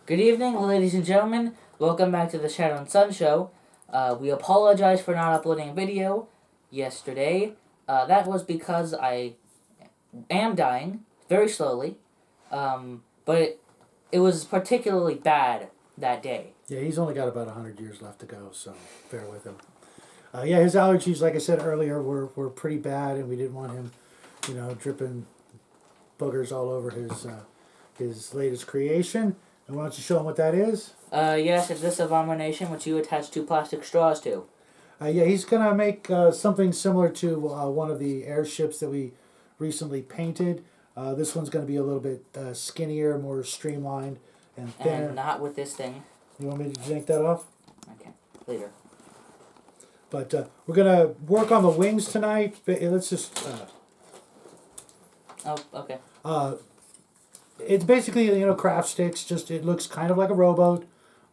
Good evening, ladies and gentlemen. Welcome back to the Shadow and Sun Show. We apologize for not uploading a video yesterday. That was because I am dying very slowly, but it was particularly bad that day. Yeah, he's only got about 100 years left to go, so bear with him. Yeah, his allergies, like I said earlier, were pretty bad, and we didn't want him, dripping boogers all over his latest creation. And why don't you show him what that is? Yes, it's this abomination which you attach two plastic straws to. Yeah, he's going to make something similar to one of the airships that we recently painted. This one's going to be a little bit skinnier, more streamlined, and thinner. And not with this thing. You want me to yank that off? Okay, later. But we're going to work on the wings tonight. Let's just... Oh, okay. It's basically, craft sticks. Just it looks kind of like a rowboat,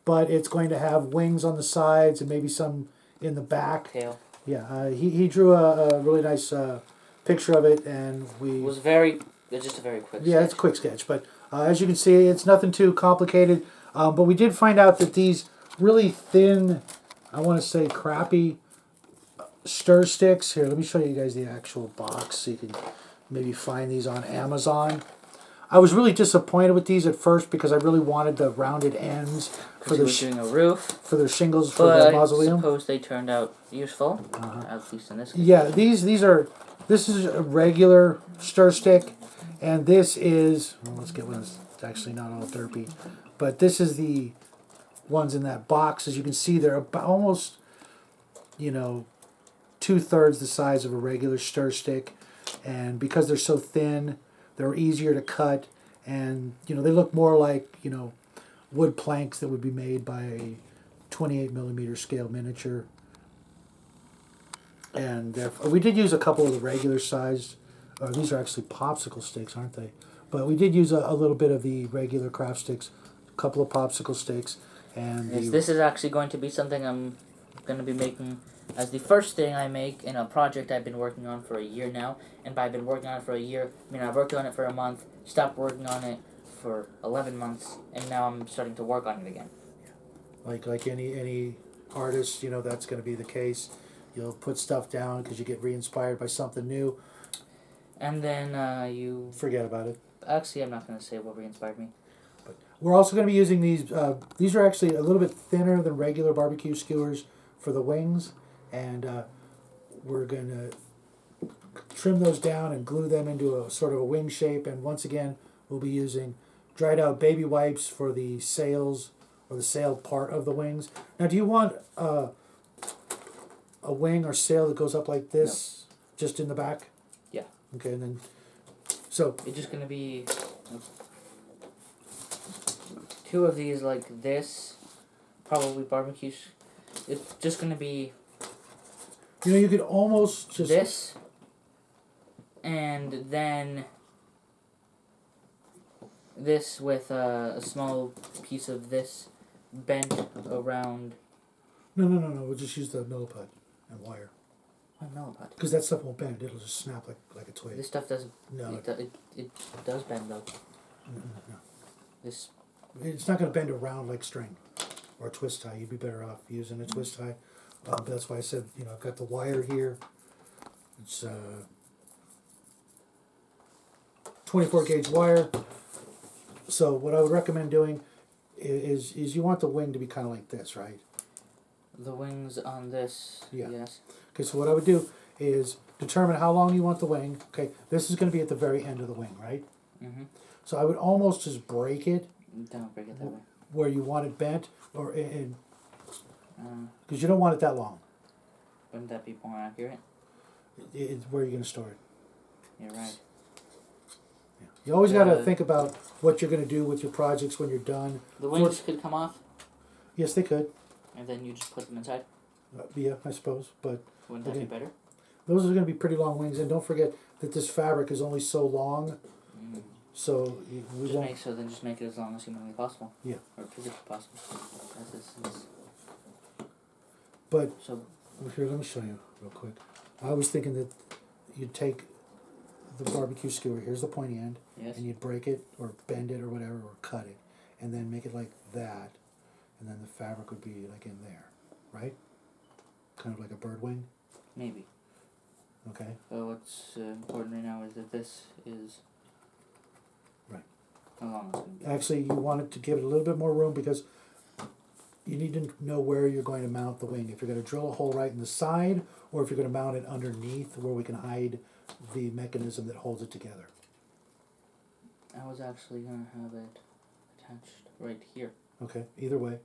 but it's going to have wings on the sides and maybe some in the back. Tail. Yeah, he drew a really nice picture of it, and we... It was just a very quick Yeah, sketch. it's a quick sketch, but as you can see, it's nothing too complicated. But we did find out that these really thin, I want to say crappy stir sticks. Here, let me show you guys the actual box so you can maybe find these on Amazon. I was really disappointed with these at first because I really wanted the rounded ends for doing a roof, for their shingles for the mausoleum. I suppose they turned out useful, at least in this case. Yeah, this is a regular stir stick, and this is, well, let's get one that's actually not all derpy, but this is the ones in that box. As you can see, they're about almost, 2/3 the size of a regular stir stick, and because they're so thin, they're easier to cut, and they look more like wood planks that would be made by a 28mm scale miniature. And we did use a couple of the regular sized. These are actually popsicle sticks, aren't they? But we did use a little bit of the regular craft sticks, a couple of popsicle sticks, and yes, this is actually going to be something I'm going to be making as the first thing I make in a project I've been working on for a year now. And by been working on it for a year, I mean I worked on it for a month, stopped working on it for 11 months, and now I'm starting to work on it again. Like any artist, that's going to be the case. You'll put stuff down because you get re-inspired by something new. And then you... forget about it. Actually, I'm not going to say what re-inspired me. But we're also going to be using these. These are actually a little bit thinner than regular barbecue skewers for the wings. And we're going to trim those down and glue them into a sort of a wing shape. And once again, we'll be using dried out baby wipes for the sails or the sail part of the wings. Now, do you want a wing or sail that goes up like this, just in the back? Yeah. Okay, and then so it's just gonna be two of these like this, probably barbecue. It's just gonna be. You could almost just this, and then this with a small piece of this bent around. No. We'll just use the milliput and wire. What milliput? Because that stuff won't bend. It'll just snap like a twig. This stuff doesn't. No. It does bend though. No. This. It's not going to bend around like string or a twist tie. You'd be better off using a twist tie. But that's why I said, I've got the wire here. It's 24 gauge wire. So what I would recommend doing is you want the wing to be kind of like this, right? The wings on this. Yeah. Yes. Okay, so what I would do is determine how long you want the wing. Okay, this is going to be at the very end of the wing, right? Mm-hmm. So I would almost just break it. Don't break it that way. Where you want it bent, or in. Because you don't want it that long. Wouldn't that be more accurate? It's where you're going to store it. You're right. Yeah. You always got to think about what you're going to do with your projects when you're done. The wings could come off. Yes, they could. And then you just put them inside. Yeah, I suppose, but wouldn't that be better? Those are going to be pretty long wings, and don't forget that this fabric is only so long. So we won't. Just make it as long as humanly possible. Yeah. Or physically possible. But so here, let me show you real quick. I was thinking that you'd take the barbecue skewer. Here's the pointy end, yes. And you'd break it or bend it or whatever or cut it, and then make it like that, and then the fabric would be like in there, right? Kind of like a bird wing. Maybe. Okay. So what's important right now is that this is. Right. How long it's going to be. Actually, you wanted to give it a little bit more room because you need to know where you're going to mount the wing. If you're going to drill a hole right in the side, or if you're going to mount it underneath where we can hide the mechanism that holds it together. I was actually going to have it attached right here. Okay, either way.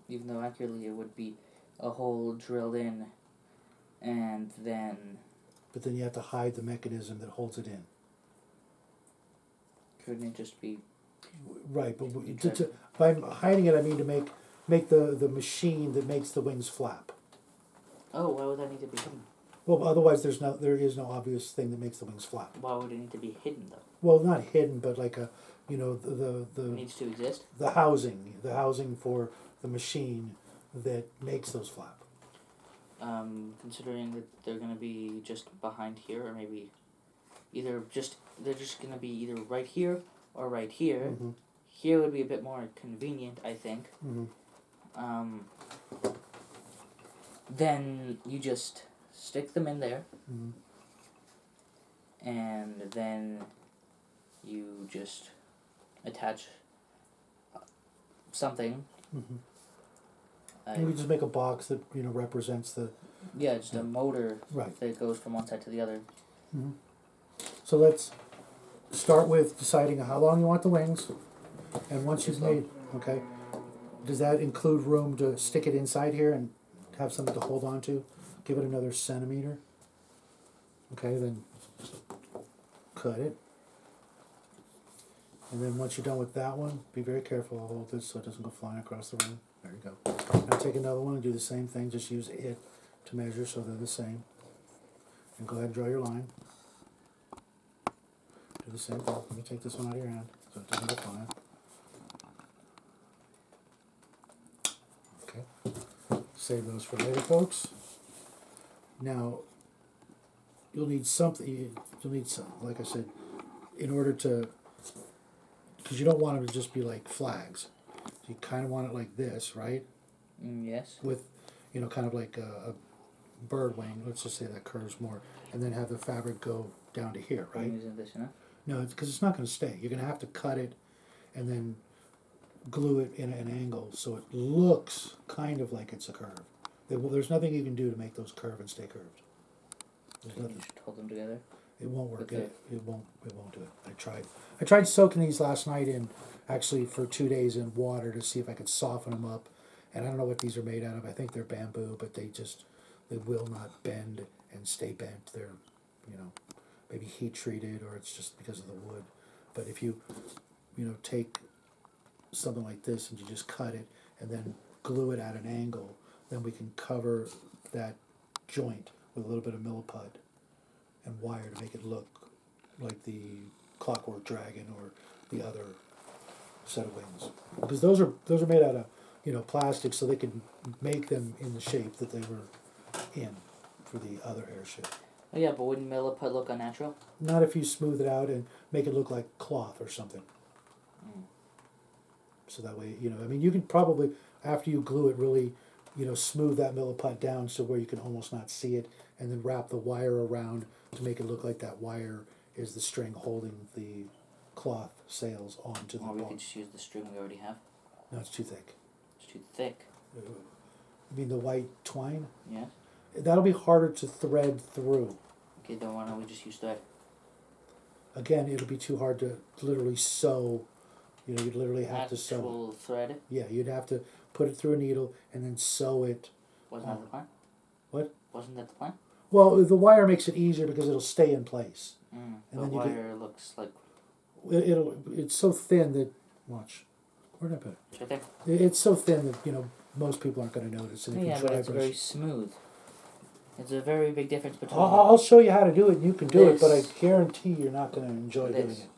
Even though accurately it would be a hole drilled in and then... But then you have to hide the mechanism that holds it in. Couldn't it just be... Right, but by hiding it I mean to make the machine that makes the wings flap. Oh, why would that need to be hidden? Well, otherwise there is no obvious thing that makes the wings flap. Why would it need to be hidden though? Well, not hidden, but like a, the It needs to exist? the housing for the machine that makes those flap. Considering that they're going to be just behind here, or maybe they're just going to be either right here or right here. Mm-hmm. Here would be a bit more convenient, I think. Mm-hmm. Then you just stick them in there, Mm-hmm. and then you just attach something. Mm-hmm. Maybe just make a box that represents the... Yeah, just a motor Right. that goes from one side to the other. Mm-hmm. So let's start with deciding how long you want the wings, and once you've made... Okay. Does that include room to stick it inside here and have something to hold on to? Give it another centimeter. Okay, then cut it. And then once you're done with that one, be very careful. I'll hold this so it doesn't go flying across the room. There you go. Now take another one and do the same thing. Just use it to measure so they're the same. And go ahead and draw your line. Do the same thing. Let me take this one out of your hand so it doesn't go flying. Okay. Save those for later, folks. Now, you'll need something. You'll need some, like I said, in order to, because you don't want them to just be like flags. You kind of want it like this, right? Yes. With, kind of like a bird wing. Let's just say that curves more, and then have the fabric go down to here, right? Isn't this enough? No, because it's not going to stay. You're going to have to cut it, and then glue it in an angle so it looks kind of like it's a curve. There's nothing you can do to make those curve and stay curved. There's You nothing. should hold them together. It won't work. Okay. It won't do it. I tried soaking these last night in, actually for 2 days in water to see if I could soften them up. And I don't know what these are made out of. I think they're bamboo, but they will not bend and stay bent. They're, maybe heat treated, or it's just because of the wood. But if you, take something like this and you just cut it and then glue it at an angle, then we can cover that joint with a little bit of milliput and wire to make it look like the Clockwork Dragon or the other set of wings. Because those are made out of plastic, so they can make them in the shape that they were in for the other airship. Oh yeah, but wouldn't milliput look unnatural? Not if you smooth it out and make it look like cloth or something. So that way, you can probably, after you glue it, really, smooth that milliput down so where you can almost not see it, and then wrap the wire around to make it look like that wire is the string holding the cloth sails onto the Or we boat. could just use the string we already have. No, it's too thick. It's too thick. You mean the white twine? Yes. That'll be harder to thread through. Okay, then why don't we just use thread? Again, it'll be too hard to literally sew. You'd literally have to sew. Actual thread? Yeah, you'd have to put it through a needle and then sew it. Wasn't that the plan? What? Wasn't that the plan? Well, the wire makes it easier because it'll stay in place. And And the then you wire looks like... It's so thin that, watch, where'd I put it? It's right there. It's so thin that, most people aren't going to notice. And if Yeah, you but dry it's brush- very smooth. It's a very big difference between... I'll show you how to do it, and you can do it, but I This. guarantee you're not going to enjoy doing This. it.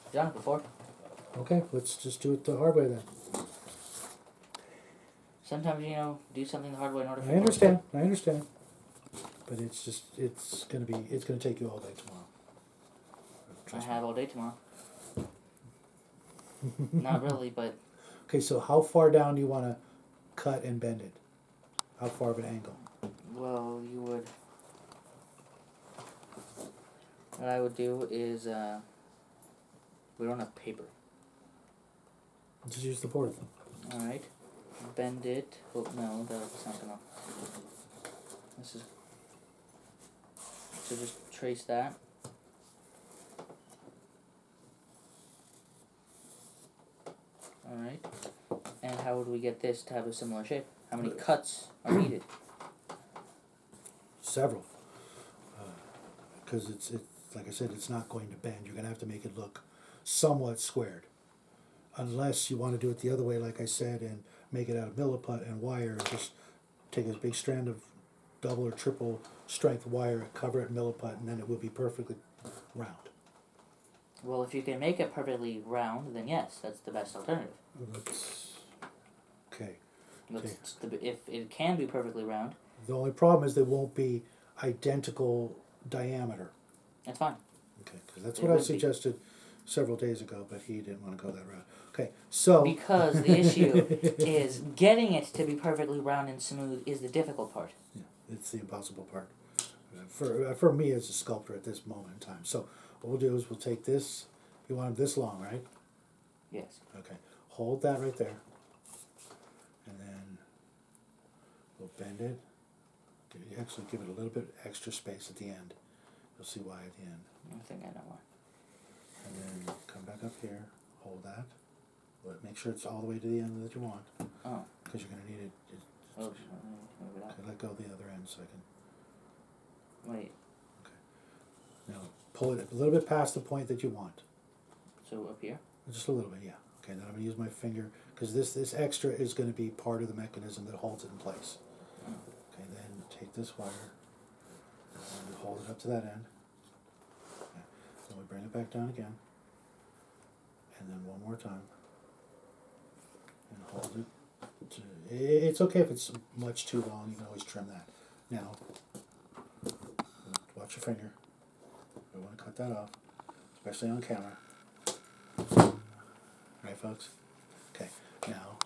You've done it before. Okay, let's just do it the hard way then. Sometimes, do something the hard way in order for... I understand. But it's gonna take you all day tomorrow. I Trust me. have all day tomorrow. Not really, but Okay, so how far down do you want to cut and bend it? How far of an angle? well, you would. What I would do is we don't have paper. Just use the board. All right, bend it. Oh no, that's not gonna. This is. So just trace that. All right. And how would we get this to have a similar shape? How many cuts are needed? Several. Because it's like I said, it's not going to bend. You're going to have to make it look somewhat squared. Unless you want to do it the other way, like I said, and make it out of milliput and wire. Just take a big strand of double or triple strength wire, cover it in milliput, and then it will be perfectly round. Well, if you can make it perfectly round, then yes, that's the best alternative. Okay. If it can be perfectly round, The only problem is they won't be identical diameter. that's fine. Okay, because that's It what I would be. suggested several days ago, but he didn't want to go that route. Okay, so Because the issue is getting it to be perfectly round and smooth is the difficult part. yeah, it's the impossible part for me as a sculptor at this moment in time. So what we'll do is we'll take this. You want it this long, right? Yes. Okay, hold that right there, and then we'll bend it. Actually, give it a little bit extra space at the end. You'll see why at the end. I think I know why. And then come back up here, hold that, but make sure it's all the way to the end that you want, Oh. because you're going to need it. Oh, move it up. Okay, let go of the other end so I can. Wait. Now pull it a little bit past the point that you want. So up here? Just a little bit, yeah. Okay, then I'm going to use my finger, because this extra is going to be part of the mechanism that holds it in place. Okay, then take this wire and hold it up to that end. Okay. Then we bring it back down again. And then one more time. And hold it. It's okay if it's much too long, you can always trim that. Now, watch your finger. We want to cut that off, especially on camera. Right, folks? Okay, now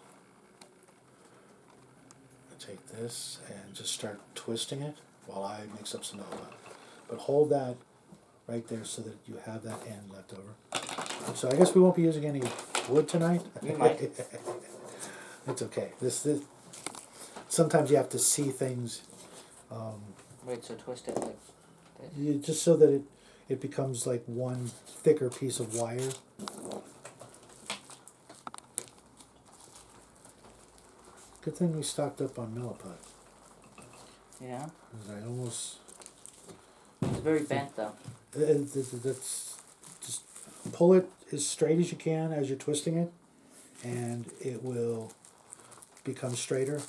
take this and just start twisting it while I mix up some milliput. But hold that right there so that you have that end left over. So I guess we won't be using any wood tonight. We might. It's okay. This sometimes you have to see things. Wait, so twist it like this? Just so that it becomes like one thicker piece of wire. Good thing we stocked up on milliput. Yeah. 'Cause I almost. It's very bent though. That's just pull it as straight as you can as you're twisting it, and it will become straighter.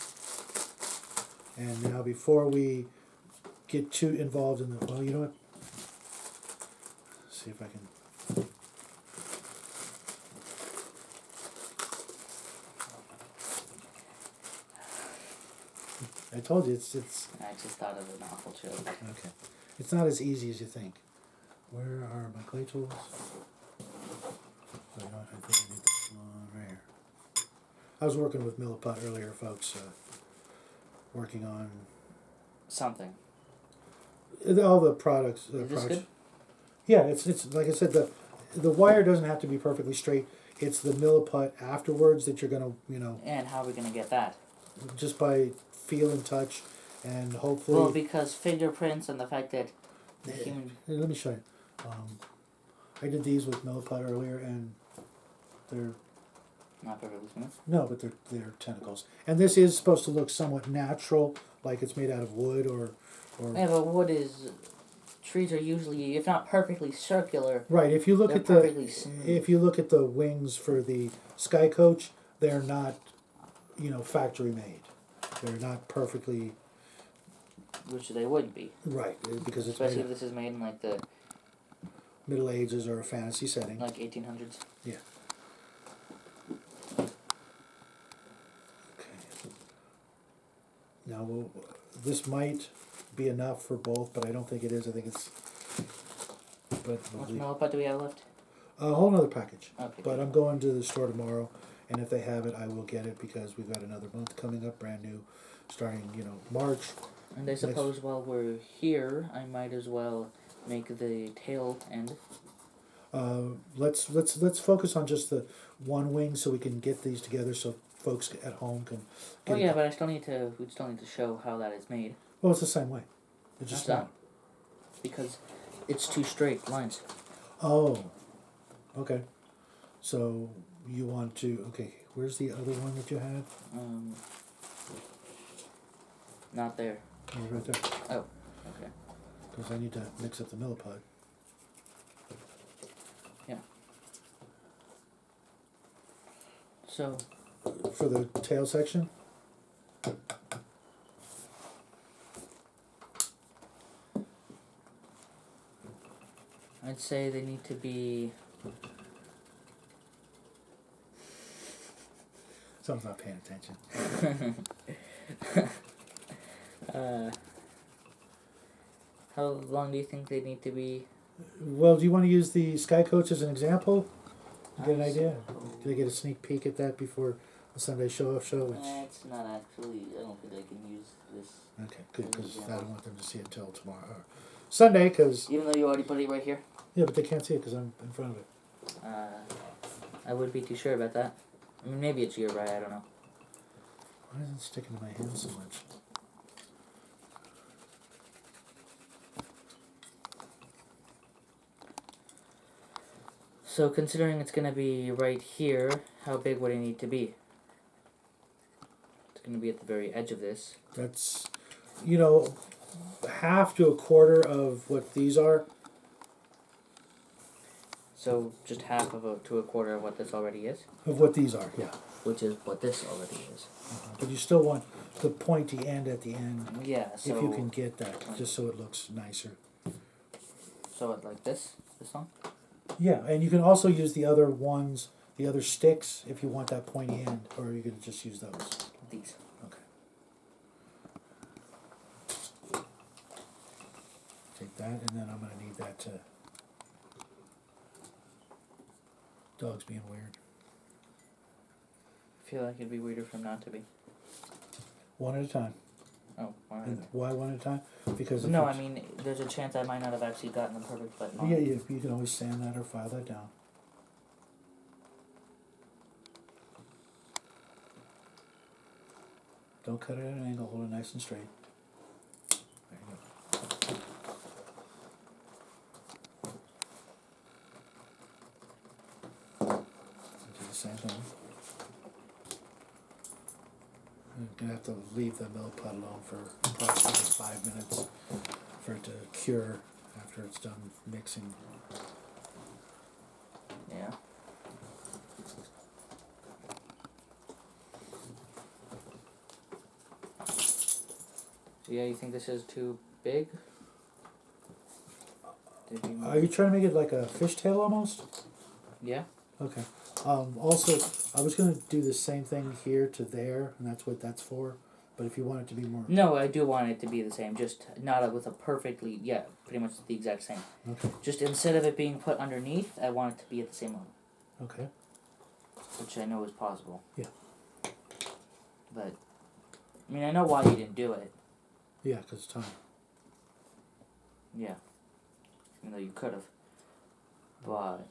And now before we get too involved in the, well, you know what? Let's see if I can. I told you it's I just thought of an awful joke. okay. It's not as easy as you think. Where are my clay tools? I think I need this one right here. I was working with milliput earlier, folks. Working on Something. all the products. Is this good? Yeah, it's like I said, the wire doesn't have to be perfectly straight. It's the milliput afterwards that you're gonna, And how are we gonna get that? just by feel and touch, and hopefully. Well, because fingerprints and the fact that the human. Hey, let me show you. I did these with milliput earlier, and they're Not perfectly smooth. no, but they're tentacles. And this is supposed to look somewhat natural, like it's made out of wood or. Yeah, but wood is. Trees are usually, if not perfectly circular, Right. If you look they're at perfectly smooth. if you look at the wings for the Sky Coach, they're not, factory made. They're not perfectly Which they would be. right because it's Especially made if this is made in like the Middle Ages or a fantasy setting. like 1800s. Yeah. Okay. Now this might be enough for both, but I don't think it is. I think it's. But How much milliput do we have left? A whole nother package. Okay. But I'm going to the store tomorrow, and if they have it, I will get it because we've got another month coming up, brand new, starting March. And I suppose while we're here, I might as well make the tail end. Let's focus on just the one wing so we can get these together so folks at home can. Oh yeah, but we still need to show how that is made. Well, it's the same way. It's just not. Because it's two straight lines. Oh. Okay. So you want to? Okay. Where's the other one that you had? Not there. Oh, right there. Oh. Okay. Because I need to mix up the millipede. Yeah. So. For the tail section. I'd say they need to be. Someone's not paying attention. How long do you think they need to be? Well, do you want to use the Sky Coach as an example? Get an idea? Do they get a sneak peek at that before the Sunday show-off show? It's not actually. I don't think I can use this. Okay, good, because I don't want them to see it till tomorrow. Or Sunday, because... Even though you already put it right here? Yeah, but they can't see it because I'm in front of it. I wouldn't be too sure about that. I mean, maybe it's your right, I don't know. Why is it sticking to my hand so much? So, considering it's going to be right here, how big would it need to be? It's going to be at the very edge of this. That's, half to a quarter of what these are. So, just half to a quarter of what this already is? Of what these are, yeah. Which is what this already is. But you still want the pointy end at the end. Yeah, so... If you can get that, just so it looks nicer. So, like this one? Yeah, and you can also use the other ones, the other sticks, if you want that pointy end, or you can just use those. These. Okay. Take that, and then I'm going to need that to... Dog's being weird. I feel like it'd be weirder for him not to be. One at a time. Oh, one at a time. Why one at a time? Because no, I mean, there's a chance I might not have actually gotten the perfect button on. Yeah, you can always sand that or file that down. Don't cut it at an angle, hold it nice and straight. There you go. Do the same thing. You're going to have to leave the milk pot alone for approximately 5 minutes for it to cure after it's done mixing. Yeah. So yeah, you think this is too big? Are you trying to make it like a fishtail almost? Yeah. Okay. Also, I was going to do the same thing here to there, and that's what that's for. But if you want it to be more... No, I do want it to be the same, just not with a perfectly... Yeah, pretty much the exact same. Okay. Just instead of it being put underneath, I want it to be at the same level. Okay. Which I know is possible. Yeah. But, I mean, I know why you didn't do it. Yeah, because it's time. Yeah. Even though you could have. But...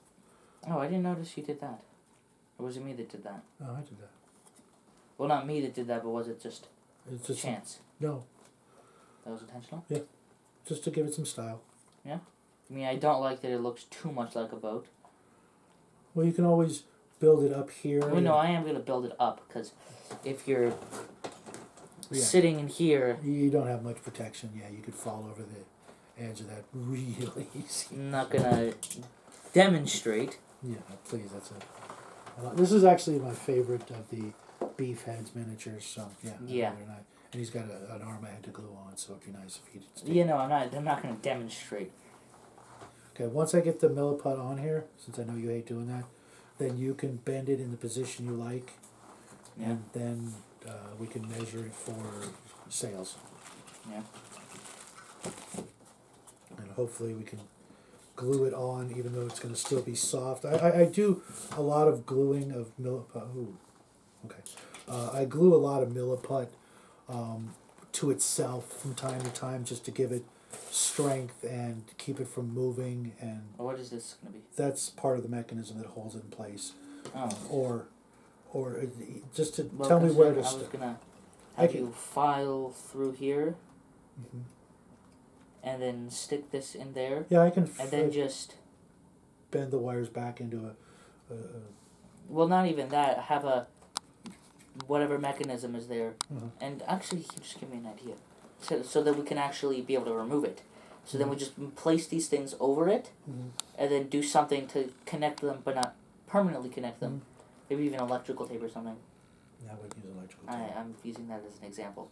Oh, I didn't notice you did that. Or was it me that did that? Oh, I did that. Well, not me that did that, but was it just It's just chance? No. That was intentional? Yeah. Just to give it some style. Yeah? I mean, I don't like that it looks too much like a boat. Well, you can always build it up here. Well, no, I am going to build it up, because if you're sitting in here... You don't have much protection. Yeah, you could fall over the edge of that really easy. I'm not going to demonstrate. Yeah, please, that's it. This is actually my favorite of the beef heads miniatures, so yeah. Yeah. And he's got an arm I had to glue on, so it'd be nice if he did stick. Yeah, no, I'm not going to demonstrate. Okay, once I get the milliput on here, since I know you hate doing that, then you can bend it in the position you like, and then we can measure it for sails. Yeah. And hopefully we can glue it on, even though it's going to still be soft. I do a lot of gluing of milliput. Ooh, okay. I glue a lot of milliput to itself from time to time just to give it strength and keep it from moving. And what is this going to be? that's part of the mechanism that holds it in place. Oh. Or just to Well, tell me where to I was start. going to have you file through here. Mm-hmm. And then stick this in there. Yeah, I can. And then just bend the wires back into a well, not even that. Have a whatever mechanism is there, uh-huh. and actually, you can just give me an idea, so that we can actually be able to remove it. So then we just place these things over it, and then do something to connect them, but not permanently connect them. Maybe even electrical tape or something. Yeah, I would use electrical tape. I'm using that as an example.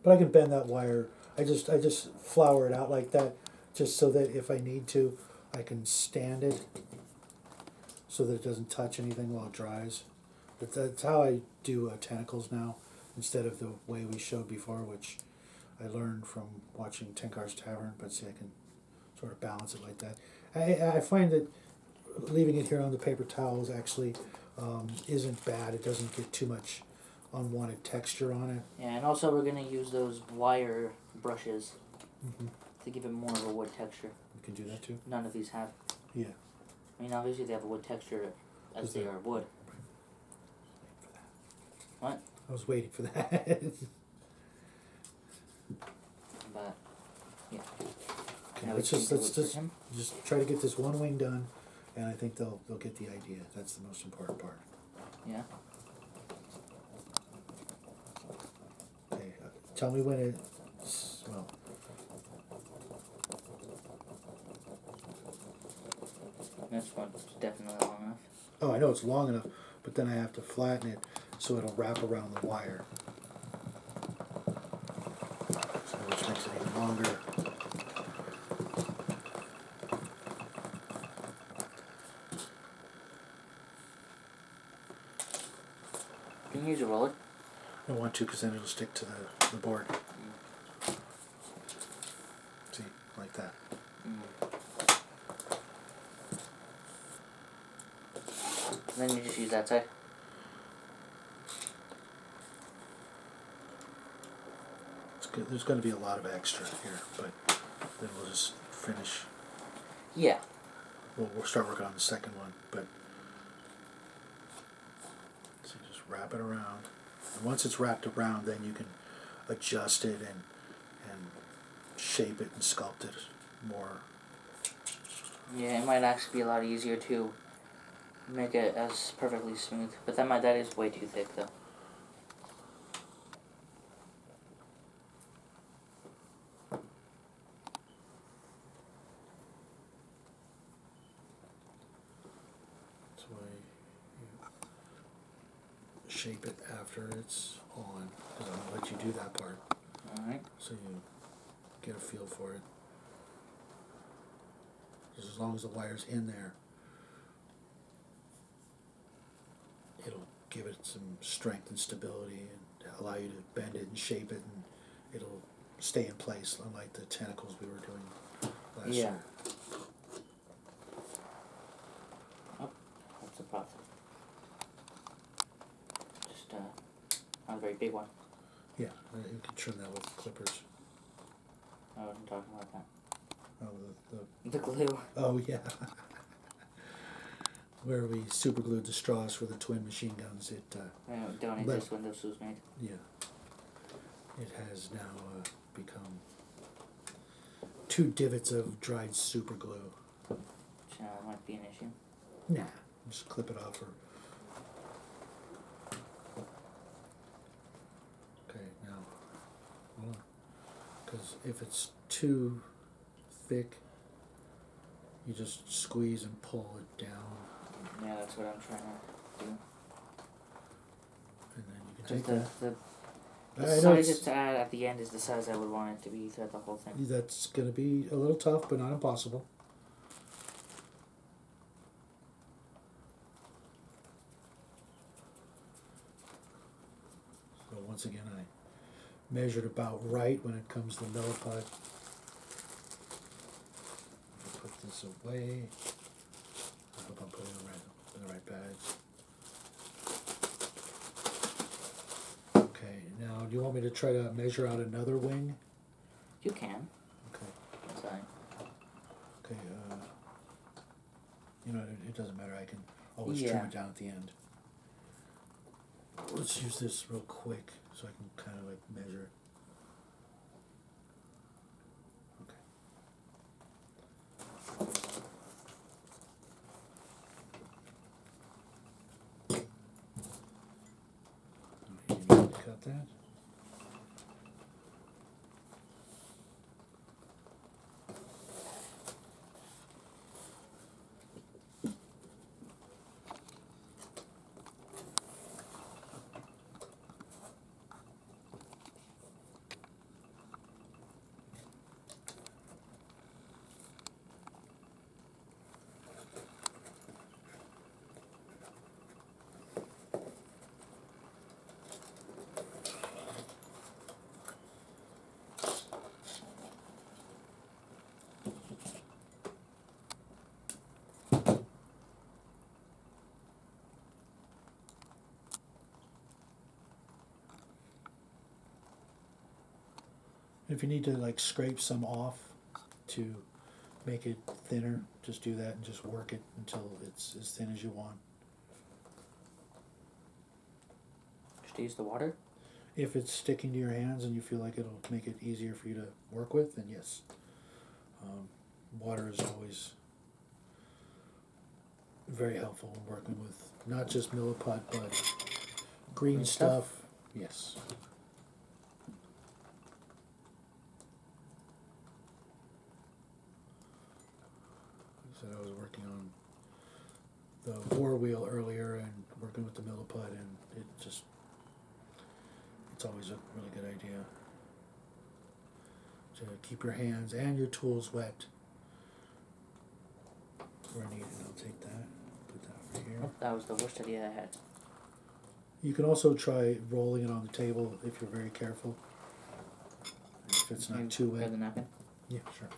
But I can bend that wire. I just flour it out like that, just so that if I need to, I can stand it, so that it doesn't touch anything while it dries. But that's how I do tentacles now, instead of the way we showed before, which I learned from watching Tenkar's Tavern. But see, I can sort of balance it like that. I find that leaving it here on the paper towels actually isn't bad. It doesn't get too much unwanted texture on it. Yeah, and also we're going to use those wire brushes to give it more of a wood texture. You can do that too? None of these have. Yeah. I mean, obviously they have a wood texture as they are wood. What? I was waiting for that. But, yeah. Okay, let's just try to get this one wing done, and I think they'll get the idea. That's the most important part. Yeah. Okay, tell me when it's, well. This one's definitely long enough. Oh, I know it's long enough, but then I have to flatten it so it'll wrap around the wire. So, which makes it even longer. Can you use a roller? I don't want to, because then it'll stick to the board. See, like that. And then you just use that side. It's good. There's going to be a lot of extra here, but then we'll just finish. Yeah. We'll start working on the second one, but so you just wrap it around. And once it's wrapped around, then you can adjust it and shape it and sculpt it more. Yeah, it might actually be a lot easier to make it as perfectly smooth. But then that is way too thick, though. That's why you shape it after it's on, because I'm going to let you do that part. Alright. So you get a feel for it. Just as long as the wire's in there, it'll give it some strength and stability and allow you to bend it and shape it, and it'll stay in place, unlike the tentacles we were doing last year. Oh, that's the process. Just not a very big one. Yeah, you can trim that with clippers. I wasn't talking about that. Oh, The glue. oh yeah. Where we super glued the straws for the twin machine guns, it don't exist when this was made. yeah, it has now become 2 divots of dried super glue. Which might be an issue. Nah, just clip it off. Okay, now hold on, because if it's too thick, you just squeeze and pull it down. Yeah, that's what I'm trying to do. And then you can take the size it's at the end is the size I would want it to be throughout the whole thing. That's going to be a little tough, but not impossible. So once again, I measured about right when it comes to milliput. Put this this away. I hope I'm putting them in the right bags. Okay, now do you want me to try to measure out another wing? You can. Okay. That's fine. Okay, you know, it doesn't matter. I can always trim it down at the end. Let's use this real quick so I can kind of like measure. Okay. Cut that. If you need to like scrape some off to make it thinner, just do that and just work it until it's as thin as you want. Just use the water? If it's sticking to your hands and you feel like it'll make it easier for you to work with, then yes. Water is always very helpful when working with not just milliput, but green stuff. Yes. I was working on the war wheel earlier and working with the milliput, and it's always a really good idea to keep your hands and your tools wet where needed. I'll take that, put that over here. Oh, that was the worst idea I had. You can also try rolling it on the table if you're very careful. If it's not too wet. Grab the napkin? Yeah, sure.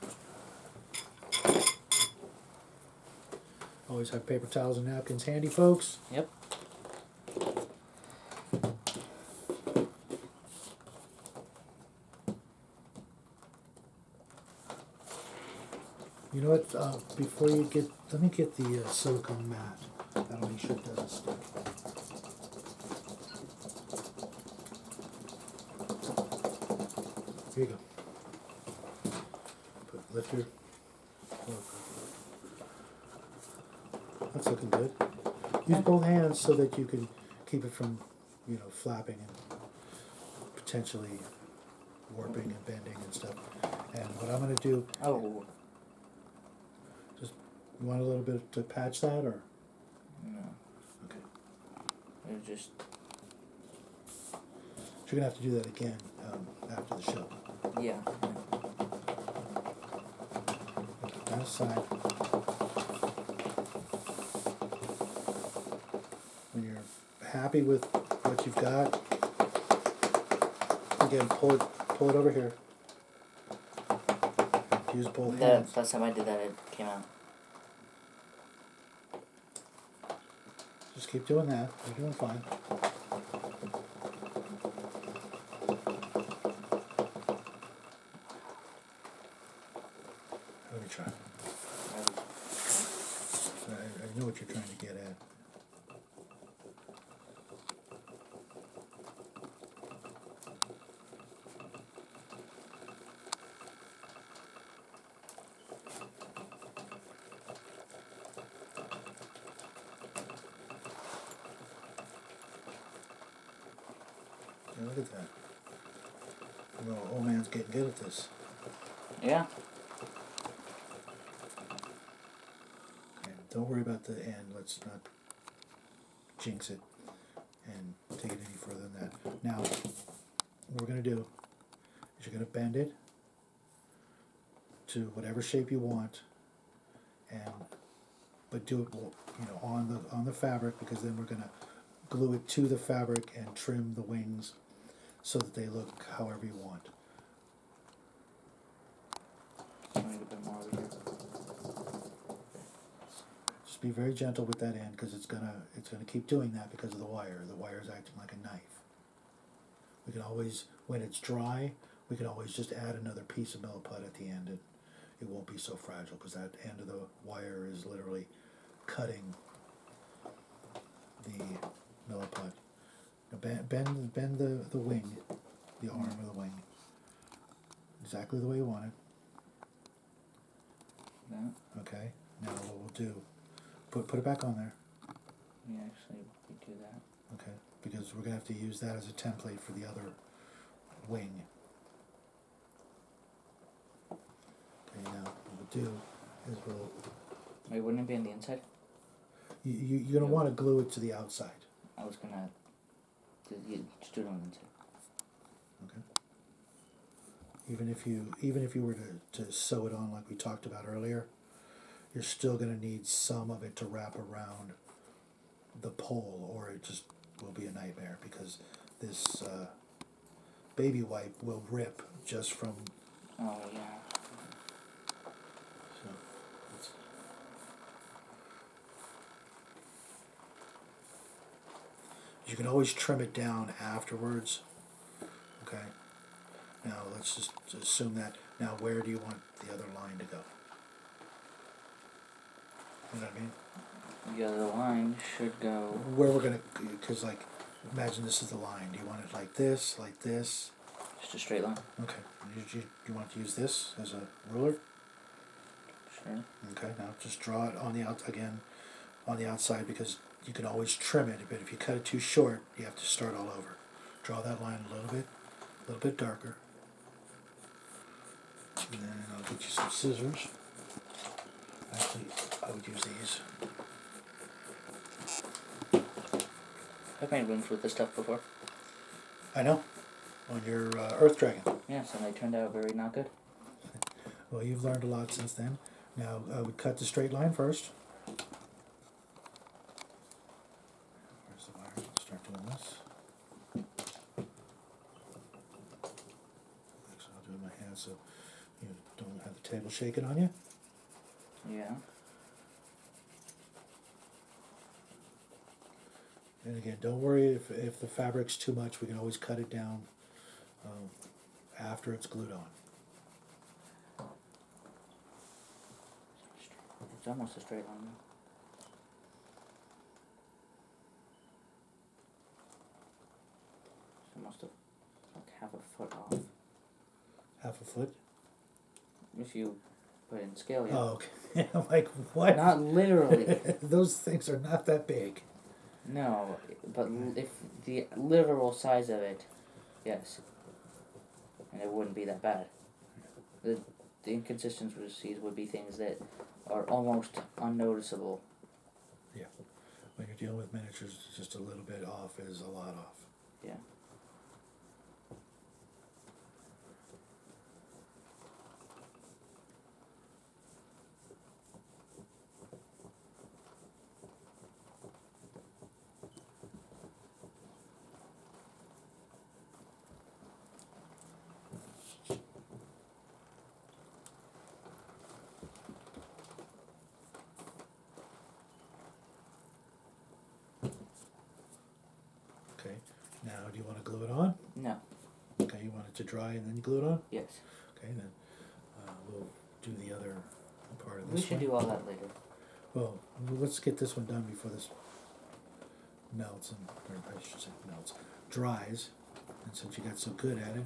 Always have paper towels and napkins handy, folks. Yep. You know what? Before you let me get the silicone mat. That'll make sure it doesn't stick. Here you go. Lift your. That's looking good. Use both hands so that you can keep it from, flapping and potentially warping and bending and stuff. And what I'm going to do... Oh. Just, you want a little bit to patch that, or? No. Okay. It just... So you're going to have to do that again after the show. Yeah. Put that aside. When you're happy with what you've got, again, pull it over here. Use both hands. Last time I did that, it came out. Just keep doing that. You're doing fine. Let me try. I know what you're trying to get at. Yeah, look at that. The little old man's getting good at this. Yeah. Okay, don't worry about the end. Let's not jinx it and take it any further than that. Now, what we're going to do is you're going to bend it to whatever shape you want, but do it on the fabric, because then we're going to glue it to the fabric and trim the wings so that they look however you want. I need a bit more over here. Just be very gentle with that end because it's gonna keep doing that because of the wire. The wire is acting like a knife. We can always, when it's dry, we can always just add another piece of milliput at the end, and it won't be so fragile because that end of the wire is literally cutting the milliput. Now bend the wing, the arm of the wing, exactly the way you want it. Yeah. Okay. Now what we'll do, put it back on there. We actually do that. Okay. Because we're gonna have to use that as a template for the other wing. Okay. Now what we'll do is Wait, wouldn't it be on the inside? you're gonna want to glue it to the outside. I was gonna just do it on the inside. Okay. Even if you were to sew it on like we talked about earlier, you're still going to need some of it to wrap around the pole, or it just will be a nightmare because this baby wipe will rip just from. Oh yeah. So you can always trim it down afterwards. Okay. Now let's just assume that. Now where do you want the other line to go? You know what I mean? The other line should go. Where we're gonna, because like, imagine this is the line. Do you want it like this, like this? Just a straight line. Okay. You want to use this as a ruler? Sure. Okay. Now just draw it on the on the outside because you can always trim it. But if you cut it too short, you have to start all over. Draw that line a little bit darker. And then I'll get you some scissors. Actually, I would use these. I've made rooms with this stuff before. I know. On your Earth Dragon. Yes, and they turned out very not good. Well, you've learned a lot since then. Now, I would cut the straight line first. Where's the wire? Let's start doing this. Actually, I'll do it with my hands so you don't have the table shaking on you. Yeah. And again, don't worry if the fabric's too much. We can always cut it down after it's glued on. It's almost a straight line now. It's almost like half a foot off. Half a foot? If you put it in scale, yeah. Oh, okay. I'm like, what? Not literally. Those things are not that big. No, but if the literal size of it, yes. And it wouldn't be that bad. The inconsistencies would be things that are almost unnoticeable. Yeah. When you're dealing with miniatures, just a little bit off is a lot off. Yeah. Okay. Now, do you want to glue it on? No. Okay, you want it to dry and then you glue it on? Yes. Okay, then we'll do the other part of this We should one. do all that later. Well, let's get this one done before this melts, or I should say melts, dries. And since you got so good at it,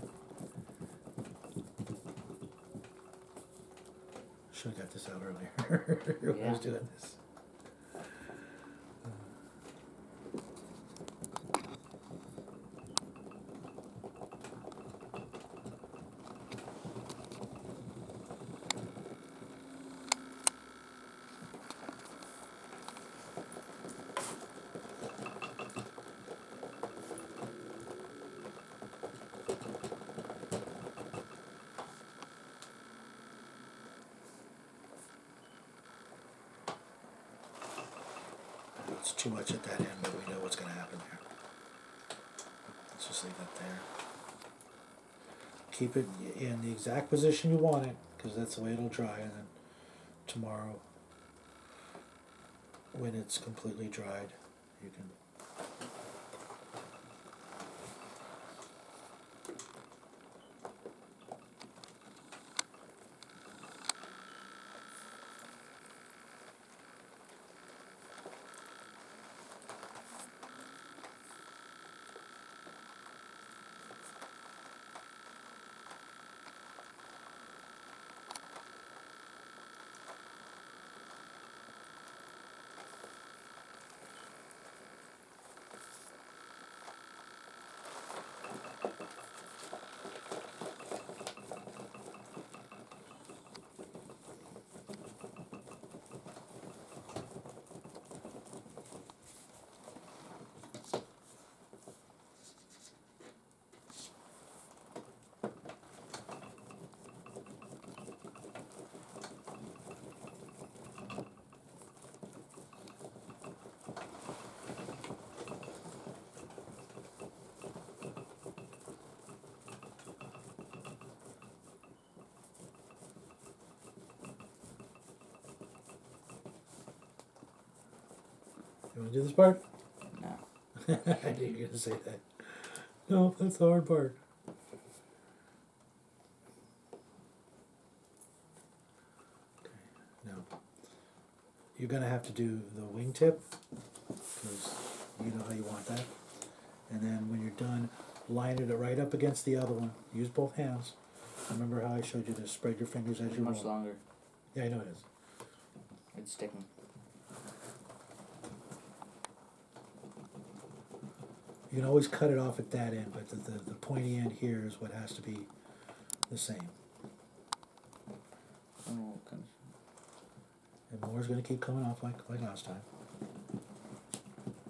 should have got this out earlier when I was doing this. It's too much at that end, but we know what's going to happen there. Let's just leave that there. Keep it in the exact position you want it, because that's the way it'll dry, and then tomorrow when it's completely dried, you can. You want to do this part? No. I knew you were going to say that. No, that's the hard part. Okay, now you're going to have to do the wingtip because you know how you want that. And then when you're done, line it right up against the other one. Use both hands. Remember how I showed you to spread your fingers as It's you roll? much longer. Yeah, I know it is. It's sticking. You can always cut it off at that end, but the pointy end here is what has to be the same. Oh, And more's going to keep coming off like last time.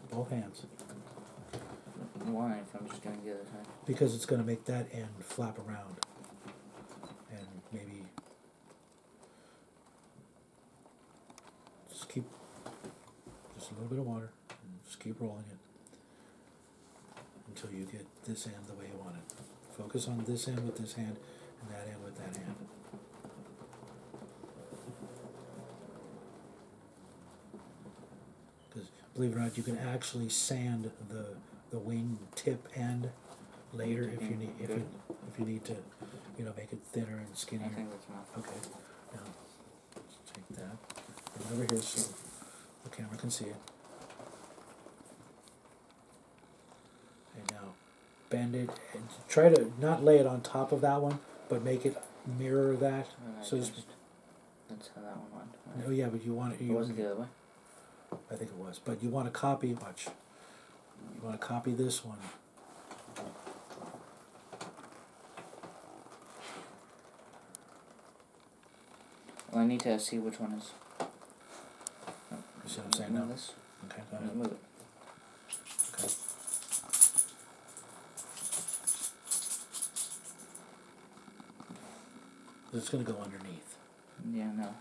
Both hands. why if I'm just doing the other side? Because it's going to make that end flap around. And maybe just keep just a little bit of water and just keep rolling it until you get this end the way you want it. Focus on this end with this hand and that end with that hand. Because believe it or not, you can actually sand the wing tip end later if you need to, make it thinner and skinnier. I think that's enough. Okay. Now let's take that. Come over here so the camera can see it. And now bend it and try to not lay it on top of that one, but make it mirror that. So That's how that one went. Oh yeah, but you want it. It wasn't the other way. I think it was, but you want to copy. Watch. You want to copy this one. Well, I need to see which one is. You see what I'm saying now? This. Okay, go ahead. Move it. Okay. It's going to go underneath. Yeah, no.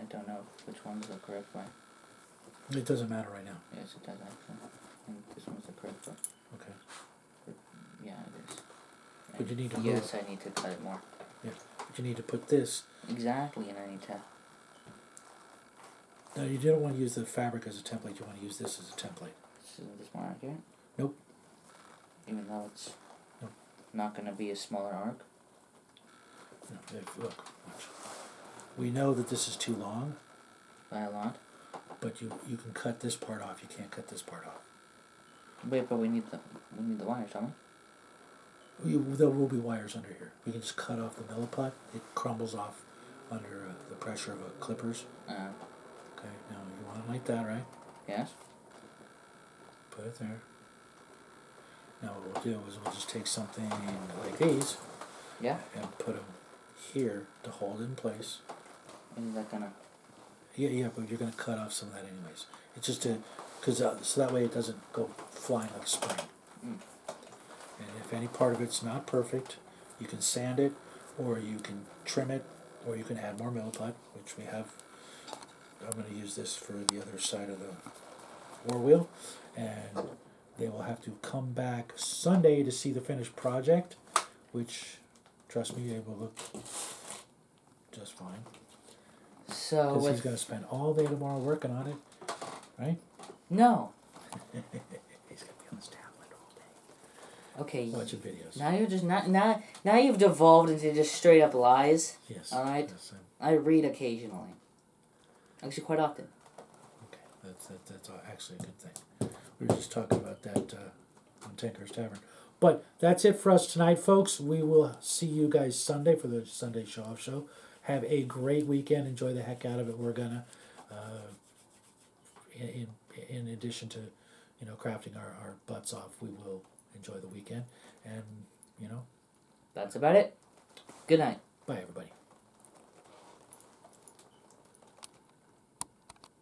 I don't know which one's the correct way. It doesn't matter right now. Yes, it does actually. I think this one's the correct way. Okay. Yeah, it is. But you need to Yes, I need to cut it more. Yeah, but you need to put this. Exactly, and I need to. No, you don't want to use the fabric as a template. You want to use this as a template. Isn't this more accurate? Nope. Even though it's Nope. not going to be a smaller arc. No, look, watch. We know that this is too long, By a lot. but you can cut this part off. You can't cut this part off. Wait, but we need the wires, don't we? There will be wires under here. We can just cut off the milliput. It crumbles off under the pressure of clippers. Okay, now you want it like that, right? Yes. Put it there. Now what we'll do is we'll just take something like these Yeah. and put them here to hold it in place. Is that gonna? Yeah, but you're going to cut off some of that anyways. It's just so that way it doesn't go flying like a spring. Mm. And if any part of it's not perfect, you can sand it, or you can trim it, or you can add more milliput, which we have. I'm going to use this for the other side of the war wheel, and they will have to come back Sunday to see the finished project, which, trust me, it will look just fine. So Because he's going to spend all day tomorrow working on it, right? No. He's gonna be on his tablet all day. Okay. Watching videos. Now you're just not now you've devolved into just straight up lies. Yes. All right. Yes, I read occasionally. Actually, quite often. okay, that's actually a good thing. We were just talking about that on Tinker's Tavern. But that's it for us tonight, folks. We will see you guys Sunday for the Sunday Show Off Show. Have a great weekend. Enjoy the heck out of it. We're gonna, in addition to, crafting our butts off, we will enjoy the weekend. And That's about it. Good night. bye everybody.